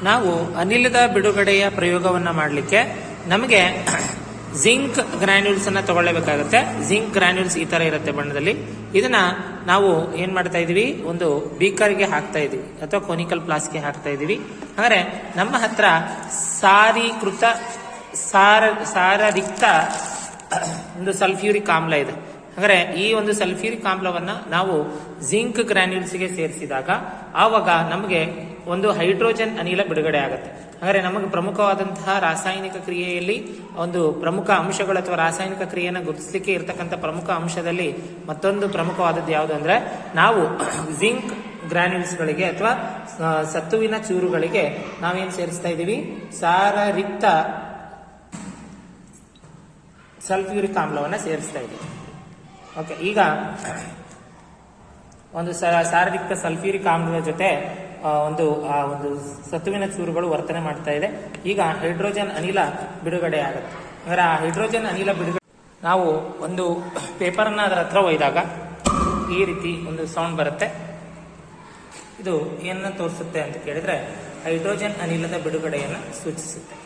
ನಾವು ಅನಿಲದ ಬಿಡುಗಡೆಯ ಪ್ರಯೋಗವನ್ನು ಮಾಡಲಿಕ್ಕೆ ನಮಗೆ ಜಿಂಕ್ ಗ್ರಾನ್ಯೂಲ್ಸ್ ಅನ್ನ ತಗೊಳ್ಳೇಬೇಕಾಗುತ್ತೆ. ಜಿಂಕ್ ಗ್ರಾನ್ಯೂಲ್ಸ್ ಈ ತರ ಇರುತ್ತೆ ಬಣ್ಣದಲ್ಲಿ. ಇದನ್ನ ನಾವು ಏನ್ ಮಾಡ್ತಾ ಇದೀವಿ, ಒಂದು ಬೀಕರ್ಗೆ ಹಾಕ್ತಾ ಇದೀವಿ ಅಥವಾ ಕೋನಿಕಲ್ ಫ್ಲಾಸ್ಕ್ಗೆ ಹಾಕ್ತಾ ಇದೀವಿ. ಹಾಗಾದ್ರೆ ನಮ್ಮ ಹತ್ರ ಸಾರೀಕೃತ ಸಾರರಿಕ್ತ ಒಂದು ಸಲ್ಫ್ಯೂರಿಕ್ ಆಮ್ಲ ಇದೆ. ಹಾಗಾದ್ರೆ ಈ ಒಂದು ಸಲ್ಫ್ಯೂರಿಕ್ ಆಮ್ಲವನ್ನ ನಾವು ಜಿಂಕ್ ಗ್ರಾನ್ಯೂಲ್ಸ್ಗೆ ಸೇರಿಸಿದಾಗ ಆವಾಗ ನಮಗೆ ಒಂದು ಹೈಡ್ರೋಜನ್ ಅನಿಲ ಬಿಡುಗಡೆ ಆಗುತ್ತೆ. ಹಾಗಾದ್ರೆ ನಮಗೆ ಪ್ರಮುಖವಾದಂತಹ ರಾಸಾಯನಿಕ ಕ್ರಿಯೆಯಲ್ಲಿ ಒಂದು ಪ್ರಮುಖ ಅಂಶಗಳು ಅಥವಾ ರಾಸಾಯನಿಕ ಕ್ರಿಯೆಯನ್ನು ಗುರುತಿಸಲಿಕ್ಕೆ ಇರತಕ್ಕಂಥ ಪ್ರಮುಖ ಅಂಶದಲ್ಲಿ ಮತ್ತೊಂದು ಪ್ರಮುಖವಾದದ್ದು ಯಾವುದು ಅಂದ್ರೆ, ನಾವು ಜಿಂಕ್ ಗ್ರಾನ್ಯೂಲ್ಸ್ಗಳಿಗೆ ಅಥವಾ ಸತ್ತುವಿನ ಚೂರುಗಳಿಗೆ ನಾವೇನು ಸೇರಿಸ್ತಾ ಇದ್ದೀವಿ, ಸಾರರಿಕ್ತ ಸಲ್ಫ್ಯೂರಿಕ್ ಆಮ್ಲವನ್ನು ಸೇರಿಸ್ತಾ ಇದ್ದೀವಿ. ಓಕೆ, ಈಗ ಒಂದು ಸಾರರಿಕ್ತ ಸಲ್ಫ್ಯೂರಿಕ್ ಆಮ್ಲದ ಜೊತೆ ಒಂದು ಸತುವಿನ ಚೂರುಗಳು ವರ್ತನೆ ಮಾಡ್ತಾ ಇದೆ. ಈಗ ಹೈಡ್ರೋಜನ್ ಅನಿಲ ಬಿಡುಗಡೆ ಆಗುತ್ತೆ. ಅಂದ್ರೆ ಆ ಹೈಡ್ರೋಜನ್ ಅನಿಲ ಬಿಡುಗಡೆ ನಾವು ಒಂದು ಪೇಪರನ್ನ ಅದರ ಹತ್ರ ಒಯ್ದಾಗ ಈ ರೀತಿ ಒಂದು ಸೌಂಡ್ ಬರುತ್ತೆ. ಇದು ಏನನ್ನ ತೋರಿಸುತ್ತೆ ಅಂತ ಕೇಳಿದ್ರೆ ಹೈಡ್ರೋಜನ್ ಅನಿಲದ ಬಿಡುಗಡೆಯನ್ನು ಸೂಚಿಸುತ್ತೆ.